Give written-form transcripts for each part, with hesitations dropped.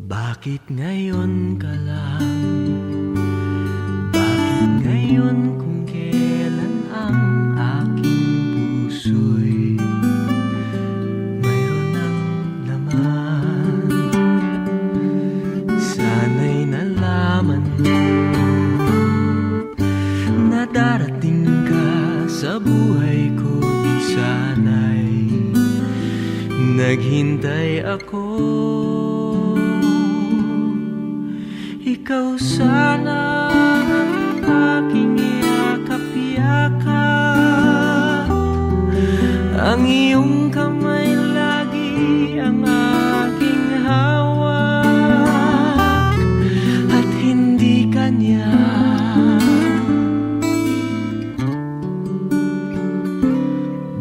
Bakit ngayon ka lang? Bakit ngayon kung kailan ang aking puso'y mayroon ng laman? Sana'y nalaman mo na darating ka sa buhay ko. Di sana'y naghintay ako. Ikaw sana ang aking yakap-yakap, ang iyong kamay lagi ang aking hawak, at hindi kanya.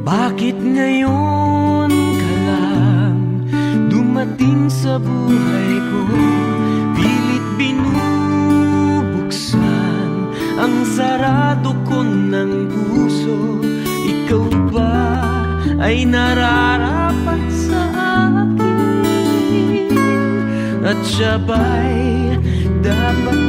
Bakit ngayon ka lang dumating sa buhay ko? Binubuksan ang sarado ko ng puso. Ikaw ba ay nararapat sa akin? At siya ba'y dapat